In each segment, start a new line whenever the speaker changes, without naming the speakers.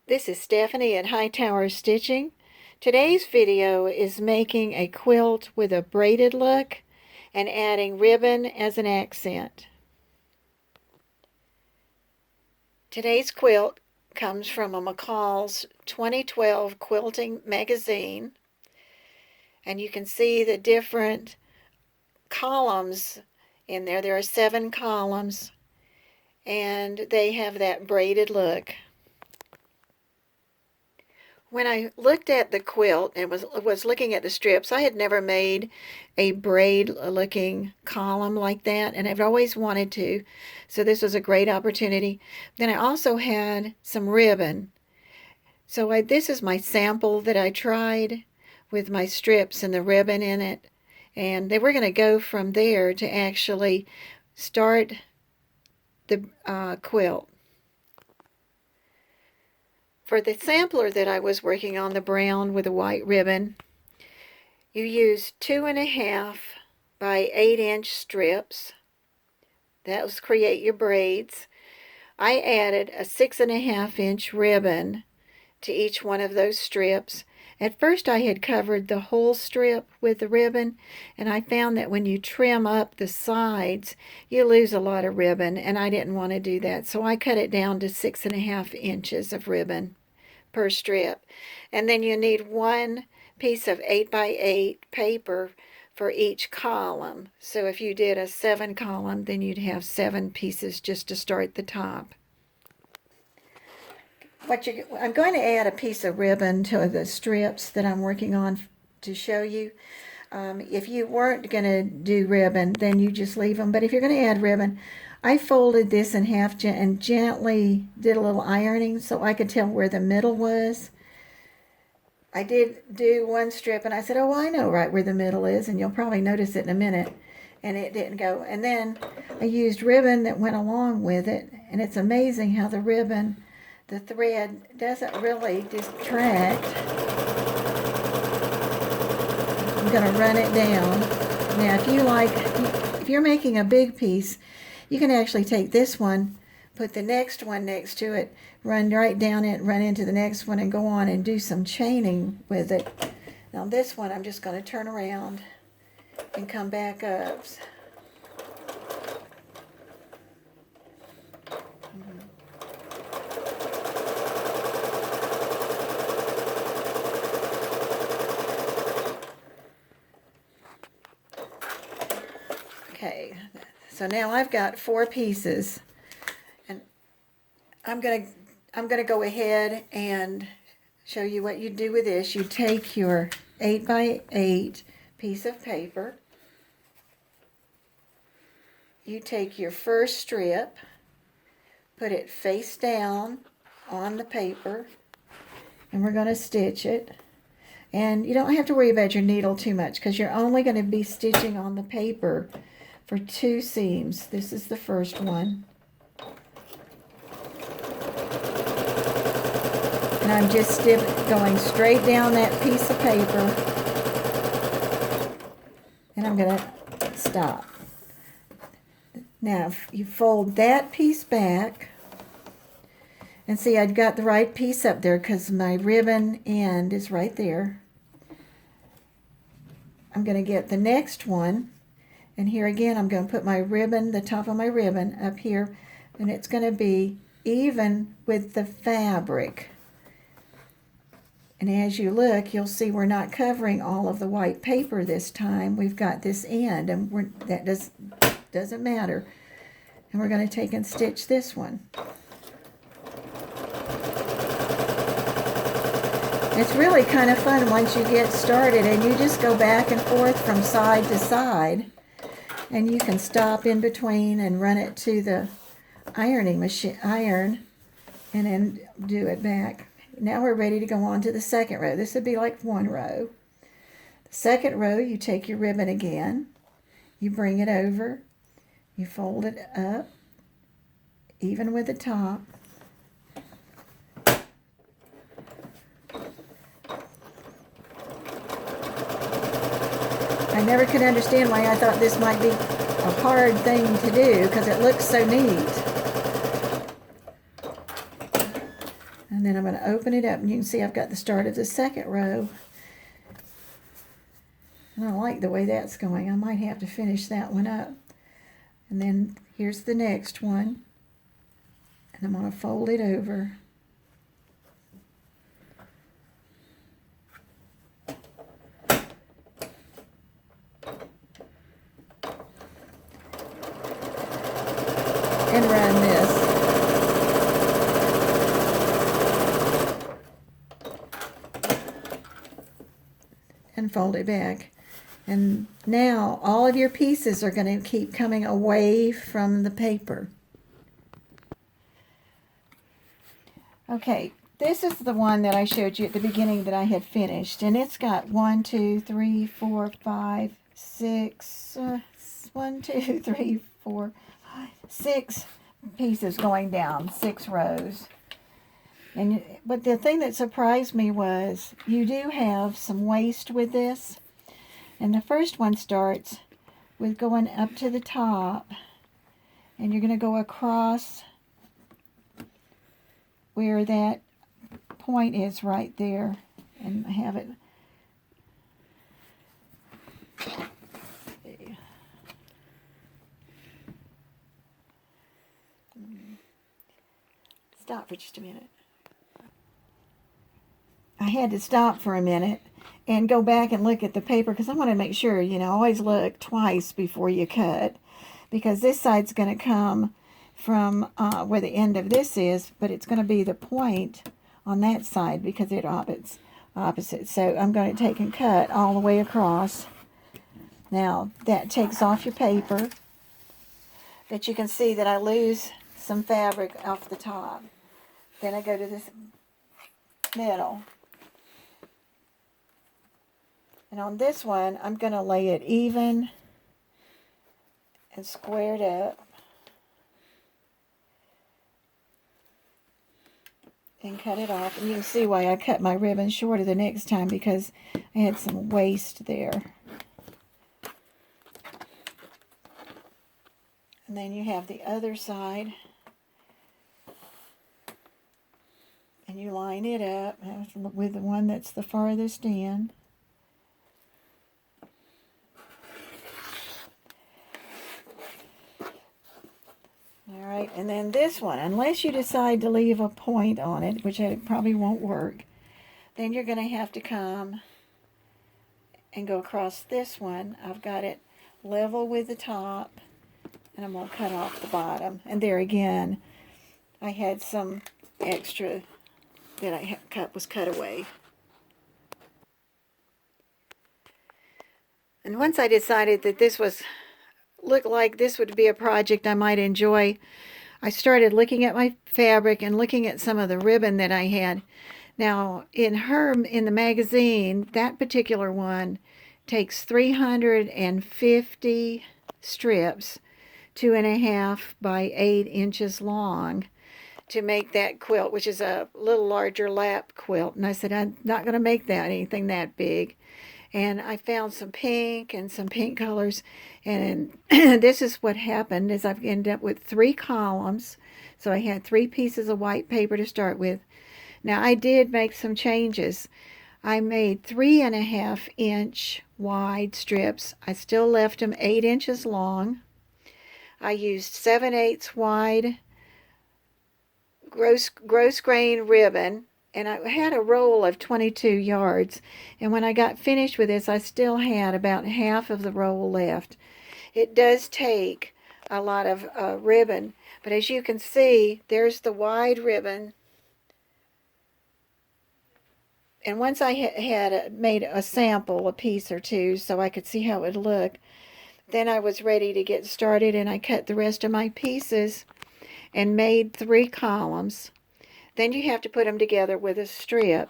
This is Stephanie at Hightower Stitching. Today's video is making a quilt with a braided look and adding ribbon as an accent. Today's quilt comes from a McCall's 2012 quilting magazine, and you can see the different columns in there. There are 7 columns, and they have that braided look. When I looked at the quilt and was looking at the strips, I had never made a braid looking column like that, and I've always wanted to, so this was a great opportunity. Then I also had some ribbon. So this is my sample that I tried with my strips and the ribbon in it, and they were going to go from there to actually start the quilt. For the sampler that I was working on, the brown with the white ribbon, you use 2.5 by 8-inch strips. That was create your braids. I added a 6.5-inch ribbon to each one of those strips. At first I had covered the whole strip with the ribbon, and I found that when you trim up the sides, you lose a lot of ribbon, and I didn't want to do that. So I cut it down to 6.5 inches of ribbon per strip. And then you need 1 piece of 8 by 8 paper for each column. So if you did a 7 column, then you'd have 7 pieces just to start the top. I'm going to add a piece of ribbon to the strips that I'm working on to show you. If you weren't going to do ribbon, then you just leave them. But if you're going to add ribbon, I folded this in half and gently did a little ironing so I could tell where the middle was. I did do one strip and I said, oh, I know right where the middle is, and you'll probably notice it in a minute. And it didn't go. And then I used ribbon that went along with it, and it's amazing how the ribbon, the thread doesn't really distract. I'm going to run it down. Now if you're making a big piece, you can actually take this one, put the next one next to it, run right down it, run into the next one, and go on and do some chaining with it. Now this one I'm just going to turn around and come back up. Okay, so now I've got 4 pieces, and I'm gonna go ahead and show you what you do with this. You take your 8 by 8 piece of paper, you take your first strip, put it face down on the paper, and we're going to stitch it. And you don't have to worry about your needle too much because you're only going to be stitching on the paper for 2 seams. This is the first one. And I'm just going straight down that piece of paper. And I'm going to stop. Now, you fold that piece back. And see, I've got the right piece up there because my ribbon end is right there. I'm going to get the next one. And here again, I'm going to put my ribbon, the top of my ribbon, up here. And it's going to be even with the fabric. And as you look, you'll see we're not covering all of the white paper this time. We've got this end, and that doesn't matter. And we're going to take and stitch this one. It's really kind of fun once you get started, and you just go back and forth from side to side. And you can stop in between and run it to the ironing machine, and then do it back. Now we're ready to go on to the second row. This would be like 1 row. The second row, you take your ribbon again, you bring it over, you fold it up, even with the top. I never could understand why I thought this might be a hard thing to do because it looks so neat. And then I'm going to open it up, and you can see I've got the start of the second row. And I like the way that's going. I might have to finish that one up. And then here's the next one. And I'm going to fold it over. And run this. And fold it back. And now all of your pieces are going to keep coming away from the paper. Okay, this is the one that I showed you at the beginning that I had finished, and it's got 1, 2, 3, 4, 5, 6, 1, 2, 3, 4, 5, 6 pieces going down, 6 rows. But the thing that surprised me was you do have some waist with this. And the first one starts with going up to the top, and you're going to go across where that point is right there, and have it. Stop for just a minute. I had to stop for a minute and go back and look at the paper because I want to make sure, always look twice before you cut, because this side's going to come from where the end of this is, but it's going to be the point on that side because it's opposite. So I'm going to take and cut all the way across. Now that takes off your paper, but you can see that I lose some fabric off the top. Then I go to this middle. And on this one, I'm going to lay it even and squared up. And cut it off. And you can see why I cut my ribbon shorter the next time, because I had some waste there. And then you have the other side. And you line it up with the one that's the farthest in. Alright, and then this one, unless you decide to leave a point on it, which it probably won't work, then you're going to have to come and go across this one. I've got it level with the top, and I'm going to cut off the bottom. And there again, I had some extra that I was cut away. And once I decided that this looked like this would be a project I might enjoy, I started looking at my fabric and looking at some of the ribbon that I had. Now, in the magazine, that particular one takes 350 strips, 2.5 by 8 inches long, to make that quilt, which is a little larger lap quilt. And I said, I'm not going to make anything that big. And I found some pink and some pink colors, and this is what happened, is I've ended up with 3 columns. So I had 3 pieces of white paper to start with. Now I did make some changes. I made 3.5 inch wide strips. I still left them 8 inches long. I used 7/8 wide gross grain ribbon. And I had a roll of 22 yards. And when I got finished with this, I still had about half of the roll left. It does take a lot of ribbon. But as you can see, there's the wide ribbon. And once I had made a sample, a piece or two, so I could see how it would look, then I was ready to get started. And I cut the rest of my pieces and made 3 columns. Then you have to put them together with a strip.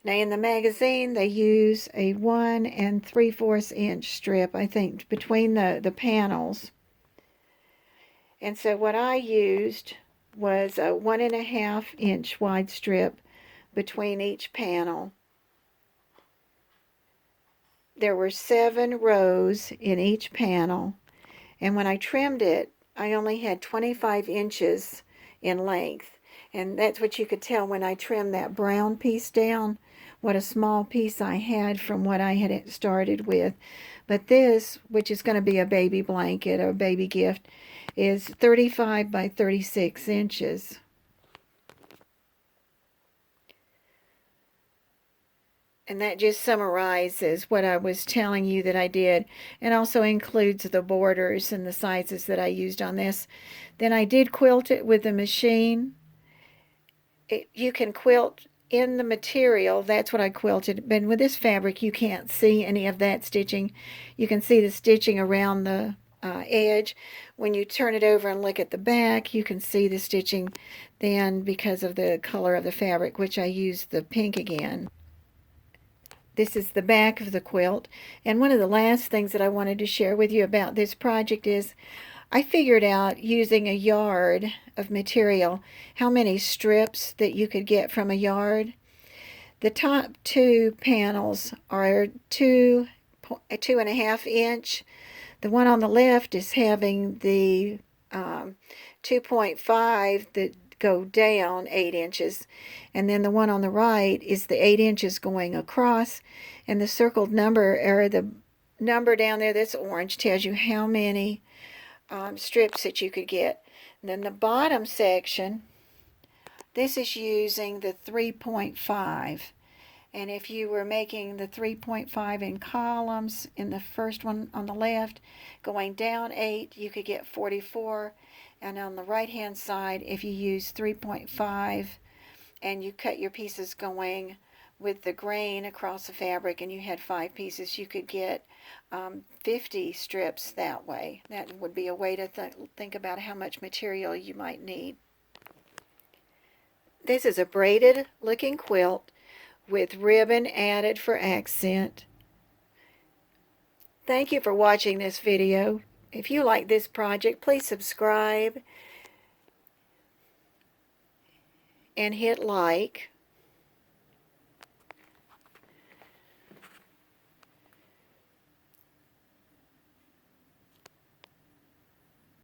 Now in the magazine they use a 1 3/4 inch strip, I think, between the panels. And so what I used was a 1.5 inch wide strip between each panel. There were 7 rows in each panel, and when I trimmed it, I only had 25 inches in length. And that's what you could tell when I trimmed that brown piece down, what a small piece I had from what I had started with. But this, which is going to be a baby blanket or a baby gift, is 35 by 36 inches. And that just summarizes what I was telling you that I did, and also includes the borders and the sizes that I used on this. Then I did quilt it with the machine. You can quilt in the material. That's what I quilted. But with this fabric, you can't see any of that stitching. You can see the stitching around the edge. When you turn it over and look at the back, you can see the stitching then because of the color of the fabric, which I used the pink again. This is the back of the quilt. And one of the last things that I wanted to share with you about this project is I figured out using a yard of material how many strips that you could get from a yard. The top two panels are 2.5 inch. The one on the left is having the 2.5 that go down 8 inches, and then the one on the right is the 8 inches going across, and the circled number, or the number down there that's orange, tells you how many strips that you could get. And then the bottom section, this is using the 3.5. And if you were making the 3.5 in columns, in the first one on the left, going down 8, you could get 44. And on the right hand side, if you use 3.5 and you cut your pieces going with the grain across the fabric and you had 5 pieces, you could get 50 strips that way. That would be a way to think about how much material you might need. This is a braided looking quilt with ribbon added for accent. Thank you for watching this video. If you like this project, please subscribe and hit like.